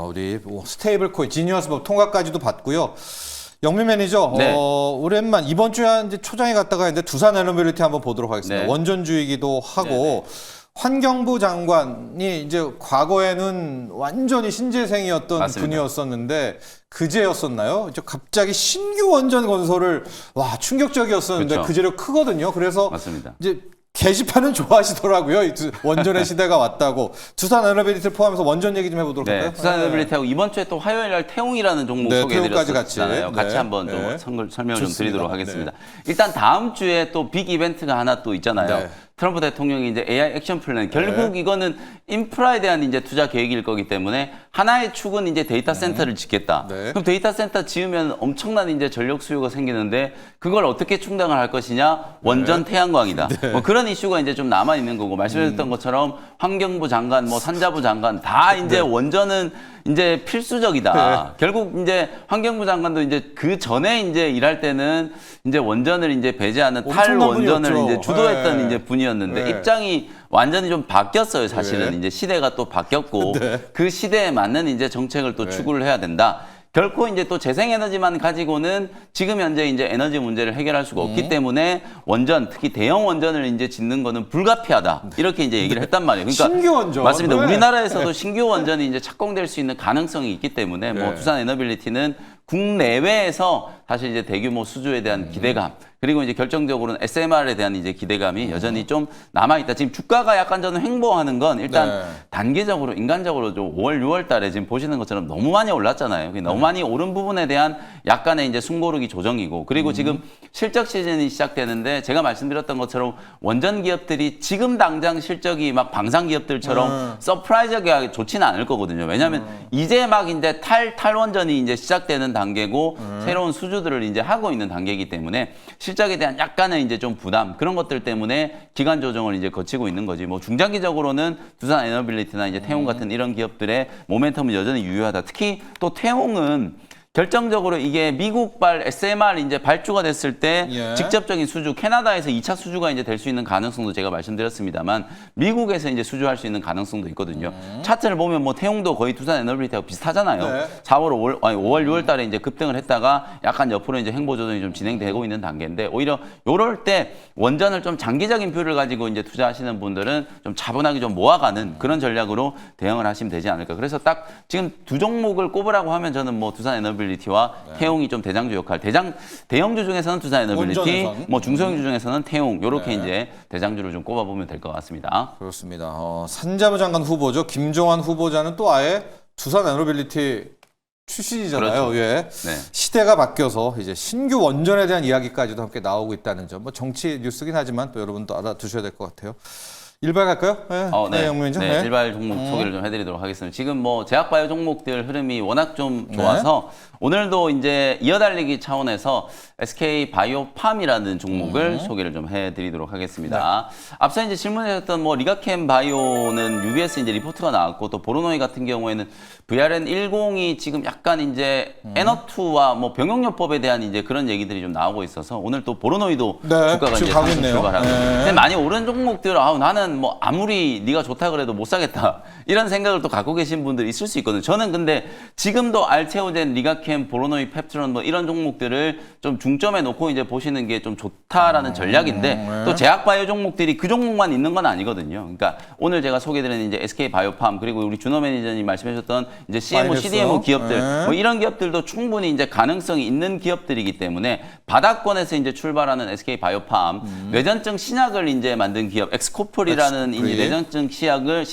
우리 스테이블 코인 지니어스법 통과까지도 봤고요. 영민 매니저, 네. 오랜만 이번 주에 이제 초장에 갔다가 이제 두산 에너빌리티 한번 보도록 하겠습니다. 네. 원전주이기도 하고 환경부 장관이 이제 과거에는 완전히 신재생이었던 맞습니다. 분이었었는데 그제였었나요? 이제 갑자기 신규 원전 건설을 와 충격적이었었는데 그렇죠. 그제로 크거든요. 그래서 맞습니다. 이제 게시판은 좋아하시더라고요. 이 원전의 시대가 왔다고. 두산 에너빌리티를 포함해서 원전 얘기 좀 해보도록 네, 할까요? 두산 에너빌리티하고 이번 주에 또 화요일 날 태웅이라는 종목 네, 태웅까지 소개해드렸잖아요. 같이 네. 한번 좀 네. 설명을 좀 좋습니다. 드리도록 하겠습니다. 일단 다음 주에 또 빅 이벤트가 하나 또 있잖아요. 네. 트럼프 대통령이 이제 AI 액션 플랜 결국 이거는 인프라에 대한 이제 투자 계획일 거기 때문에 하나의 축은 이제 데이터 센터를 짓겠다. 네. 그럼 데이터 센터 지으면 엄청난 이제 전력 수요가 생기는데 그걸 어떻게 충당을 할 것이냐? 원전 태양광이다. 뭐 그런 이슈가 이제 좀 남아 있는 거고 말씀드렸던 것처럼 환경부 장관, 뭐 산자부 장관 다 이제 원전은 이제 필수적이다. 결국 이제 환경부 장관도 이제 그 전에 이제 일할 때는 이제 원전을 이제 배제하는 엄청난 탈원전을 분이었죠. 이제 주도했던 네. 이제 분이었는데 네. 입장이 완전히 좀 바뀌었어요. 사실은 네. 이제 시대가 또 바뀌었고 네. 그 시대에 맞는 이제 정책을 또 네. 추구를 해야 된다. 결코 이제 또 재생에너지만 가지고는 지금 현재 이제 에너지 문제를 해결할 수가 없기 때문에 원전, 특히 대형 원전을 이제 짓는 거는 불가피하다. 이렇게 이제 얘기를 했단 말이에요. 그러니까 신규 원전. 맞습니다. 네. 우리나라에서도 신규 원전이 이제 착공될 수 있는 가능성이 있기 때문에 뭐 네. 두산 에너빌리티는 국내외에서 사실 이제 대규모 수주에 대한 기대감 그리고 이제 결정적으로는 SMR에 대한 이제 기대감이 여전히 좀 남아있다. 지금 주가가 약간 저는 횡보하는 건 일단 네. 단기적으로 인간적으로 좀 5월, 6월 달에 지금 보시는 것처럼 너무 많이 올랐잖아요. 너무 많이 오른 부분에 대한 약간의 이제 숨고르기 조정이고 그리고 지금 실적 시즌이 시작되는데 제가 말씀드렸던 것처럼 원전 기업들이 지금 당장 실적이 막 방산 기업들처럼 서프라이즈하게 좋지는 않을 거거든요. 왜냐하면 이제 막 이제 탈원전이 이제 시작되는 단계고 새로운 수주 수주들을 이제 하고 있는 단계이기 때문에 실적에 대한 약간의 이제 좀 부담 그런 것들 때문에 기간 조정을 이제 거치고 있는 거지. 뭐 중장기적으로는 두산 에너빌리티나 이제 태용 같은 이런 기업들의 모멘텀은 여전히 유효하다. 특히 또 태용은 결정적으로 이게 미국발 SMR 이제 발주가 됐을 때 예. 직접적인 수주, 캐나다에서 2차 수주가 이제 될 수 있는 가능성도 제가 말씀드렸습니다만 미국에서 이제 수주할 수 있는 가능성도 있거든요. 차트를 보면 뭐 태용도 거의 두산 에너빌리티하고 비슷하잖아요. 네. 5월, 6월 달에 이제 급등을 했다가 약간 옆으로 이제 횡보 조정이 좀 진행되고 있는 단계인데 오히려 요럴 때 원전을 좀 장기적인 뷰를 가지고 이제 투자하시는 분들은 좀 차분하게 좀 모아가는 그런 전략으로 대응을 하시면 되지 않을까. 그래서 딱 지금 두 종목을 꼽으라고 하면 저는 뭐 두산 에너빌리티와 태용이 좀 대장주 역할, 대형주 중에서는 두산 에너빌리티, 원전에선. 뭐 중소형주 중에서는 태용 요렇게 네. 이제 대장주를 좀 꼽아보면 될 것 같습니다. 그렇습니다. 산자부 장관 후보죠. 김종환 후보자는 또 아예 두산 에너빌리티 출신이잖아요. 그렇죠. 예. 네. 시대가 바뀌어서 이제 신규 원전에 대한 이야기까지도 함께 나오고 있다는 점. 뭐 정치 뉴스긴 하지만 또 여러분도 알아두셔야 될 것 같아요. 일발 갈까요? 네, 영민이죠. 네, 일발 종목 소개를 좀 해드리도록 하겠습니다. 지금 뭐 제약바이오 종목들 흐름이 워낙 좀 좋아서 오늘도 이제 이어달리기 차원에서 SK 바이오팜이라는 종목을 소개를 좀 해드리도록 하겠습니다. 앞서 이제 질문하셨던 뭐 리가캠 바이오는 UBS 이제 리포트가 나왔고 또 보로노이 같은 경우에는 VRN10이 지금 약간 이제 N2와 뭐 병용요법에 대한 이제 그런 얘기들이 좀 나오고 있어서 오늘 또 보로노이도 네, 주가가 지금 이제 가고 상승 있네요. 출발하고. 네. 근데 많이 오른 종목들 나는 뭐 아무리 네가 좋다 그래도 못 사겠다 이런 생각을 또 갖고 계신 분들이 있을 수 있거든요. 저는 근데 지금도 알테오젠, 리가캠, 보로노이, 펩트론 뭐 이런 종목들을 좀 중점에 놓고 이제 보시는 게 좀 좋다라는 전략인데 또 제약바이오 종목들이 그 종목만 있는 건 아니거든요. 그러니까 오늘 제가 소개드린 이제 SK 바이오팜 그리고 우리 준호 매니저님 말씀하셨던 이제 CMO, 파이넥스. CDMO 기업들 뭐 이런 기업들도 충분히 이제 가능성이 있는 기업들이기 때문에 바닥권에서 이제 출발하는 SK 바이오팜 뇌전증 신약을 이제 만든 기업 엑스코플이라는 이 뇌전증 신약을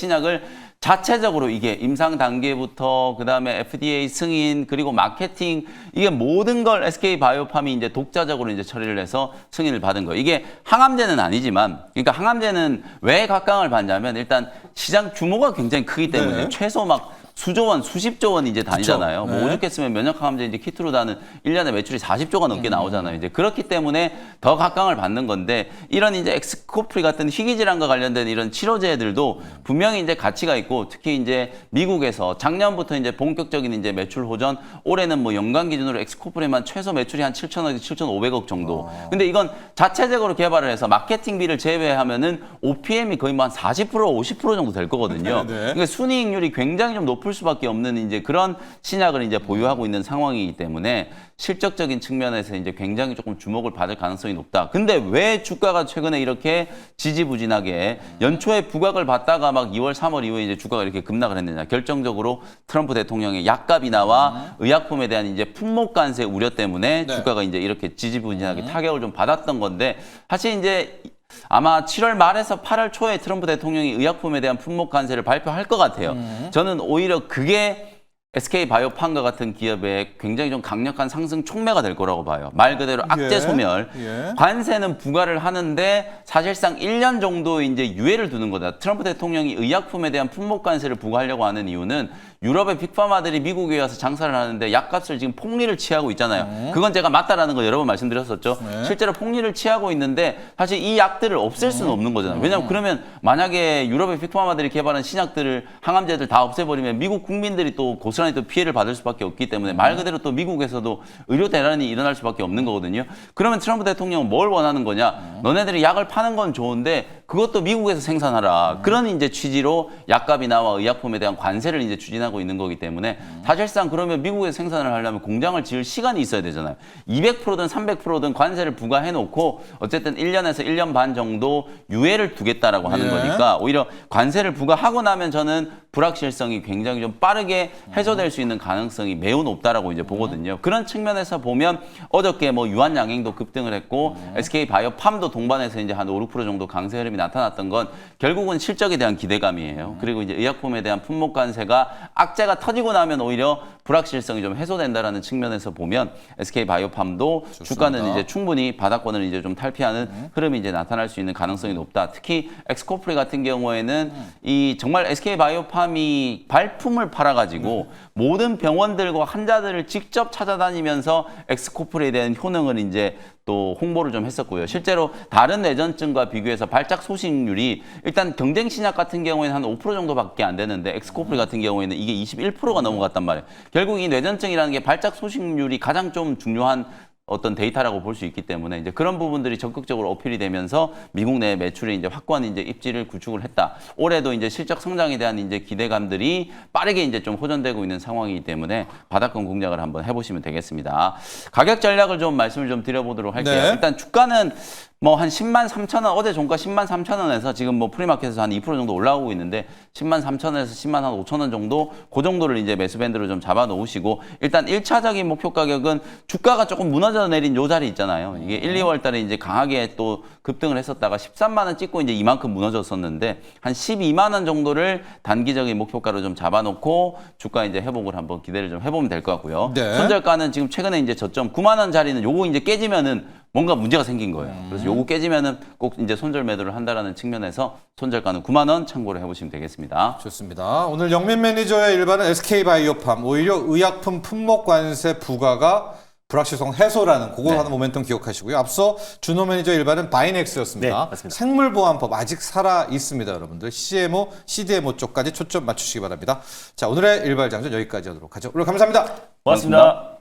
자체적으로 이게 임상 단계부터 그다음에 FDA 승인 그리고 마케팅 이게 모든 걸 SK 바이오팜이 이제 독자적으로 이제 처리를 해서 승인을 받은 거예요. 이게 항암제는 아니지만 그러니까 항암제는 왜 각광을 받냐면 일단 시장 규모가 굉장히 크기 때문에 최소 막 수조 원, 수십조 원 이제 다니잖아요. 그쵸. 뭐 오죽했으면 면역항암제 이제 키트로 다는 1년에 매출이 40조가 넘게 나오잖아요. 이제 그렇기 때문에 더 각광을 받는 건데 이런 이제 엑스코프리 같은 희귀질환과 관련된 이런 치료제들도 분명히 이제 가치가 있고 특히 이제 미국에서 작년부터 이제 본격적인 이제 매출 호전 올해는 뭐 연간 기준으로 엑스코프리만 최소 매출이 한 7천억에서 7,500억 정도. 근데 이건 자체적으로 개발을 해서 마케팅비를 제외하면은 OPM이 거의 뭐 한 40% 50% 정도 될 거거든요. 그러니까 순이익률이 굉장히 좀 높을 수밖에 없는 이제 그런 신약을 이제 보유하고 있는 상황이기 때문에 실적적인 측면에서 이제 굉장히 조금 주목을 받을 가능성이 높다. 근데 왜 주가가 최근에 이렇게 지지부진하게 연초에 부각을 받다가 막 2월, 3월 이후에 이제 주가가 이렇게 급락을 했느냐. 결정적으로 트럼프 대통령의 약값 인하와 의약품에 대한 이제 품목 관세 우려 때문에 주가가 이제 이렇게 지지부진하게 타격을 좀 받았던 건데 사실 이제 아마 7월 말에서 8월 초에 트럼프 대통령이 의약품에 대한 품목 관세를 발표할 것 같아요. 저는 오히려 그게 SK 바이오팜과 같은 기업에 굉장히 좀 강력한 상승 촉매가 될 거라고 봐요. 말 그대로 악재 소멸. 관세는 부과를 하는데 사실상 1년 정도 이제 유예를 두는 거다. 트럼프 대통령이 의약품에 대한 품목 관세를 부과하려고 하는 이유는 유럽의 빅파마들이 미국에 와서 장사를 하는데 약값을 지금 폭리를 취하고 있잖아요. 그건 제가 맞다라는 거 여러 번 말씀드렸었죠. 실제로 폭리를 취하고 있는데 사실 이 약들을 없앨 수는 없는 거잖아요. 왜냐하면 그러면 만약에 유럽의 빅파마들이 개발한 신약들을 항암제들 다 없애버리면 미국 국민들이 또 고스란히 또 피해를 받을 수밖에 없기 때문에 말 그대로 또 미국에서도 의료 대란이 일어날 수밖에 없는 거거든요. 그러면 트럼프 대통령은 뭘 원하는 거냐? 너네들이 약을 파는 건 좋은데 그것도 미국에서 생산하라. 그런 이제 취지로 약값 인하와 의약품에 대한 관세를 이제 추진하고 있는 거기 때문에 사실상 그러면 미국에서 생산을 하려면 공장을 지을 시간이 있어야 되잖아요. 200%든 300%든 관세를 부과해 놓고 어쨌든 1년에서 1년 반 정도 유예를 두겠다라고 하는 거니까 오히려 관세를 부과하고 나면 저는 불확실성이 굉장히 좀 빠르게 해소될 수 있는 가능성이 매우 높다라고 이제 보거든요. 그런 측면에서 보면 어저께 뭐 유한양행도 급등을 했고 SK 바이오팜도 동반해서 이제 한 5, 6% 정도 강세 흐름이 나타났던 건 결국은 실적에 대한 기대감이에요. 그리고 이제 의약품에 대한 품목 관세가 악재가 터지고 나면 오히려 불확실성이 좀 해소된다라는 측면에서 보면 SK 바이오팜도 좋습니다. 주가는 이제 충분히 바닥권을 이제 좀 탈피하는 흐름이 이제 나타날 수 있는 가능성이 높다. 특히 엑스코프리 같은 경우에는 이 정말 SK 바이오팜이 발품을 팔아가지고 모든 병원들과 환자들을 직접 찾아다니면서 엑스코프리에 대한 효능을 이제 또 홍보를 좀 했었고요. 실제로 다른 뇌전증과 비교해서 발작 소식률이 일단 경쟁 신약 같은 경우에는 한 5% 정도밖에 안 되는데 엑스코프리 같은 경우에는 이게 21%가 넘어갔단 말이에요. 결국 이 뇌전증이라는 게 발작 소식률이 가장 좀 중요한 어떤 데이터라고 볼 수 있기 때문에 이제 그런 부분들이 적극적으로 어필이 되면서 미국 내 매출이 이제 확고한 이제 입지를 구축을 했다. 올해도 이제 실적 성장에 대한 이제 기대감들이 빠르게 이제 좀 호전되고 있는 상황이기 때문에 바닥권 공략을 한번 해보시면 되겠습니다. 가격 전략을 좀 말씀을 좀 드려보도록 할게요. 네. 일단 주가는 뭐 한 10만 3천 원, 어제 종가 10만 3천 원에서 지금 뭐 프리마켓에서 한 2% 정도 올라오고 있는데 10만 3천 원에서 10만 한 5천 원 정도 그 정도를 이제 매수 밴드로 좀 잡아 놓으시고 일단 1차적인 목표 가격은 주가가 조금 무너져 내린 요 자리 있잖아요. 이게 1, 2월 달에 이제 강하게 또 급등을 했었다가 13만 원 찍고 이제 이만큼 무너졌었는데 한 12만 원 정도를 단기적인 목표가로 좀 잡아 놓고 주가 이제 회복을 한번 기대를 좀 해보면 될 것 같고요. 네. 손절가는 지금 최근에 이제 저점 9만 원짜리는 요거 이제 깨지면은 뭔가 문제가 생긴 거예요. 그래서 요거 깨지면은 꼭 이제 손절 매도를 한다라는 측면에서 손절가는 9만 원 참고를 해보시면 되겠습니다. 좋습니다. 오늘 영민 매니저의 일반은 SK바이오팜, 오히려 의약품 품목 관세 부과가 불확실성 해소라는 그거 하는 모멘텀 기억하시고요. 앞서 준호 매니저 일반은 바이넥스였습니다. 네, 맞습니다. 생물보안법 아직 살아 있습니다, 여러분들. CMO, CDMO 쪽까지 초점 맞추시기 바랍니다. 자, 오늘의 일발장전 여기까지 하도록 하죠. 오늘 감사합니다. 고맙습니다.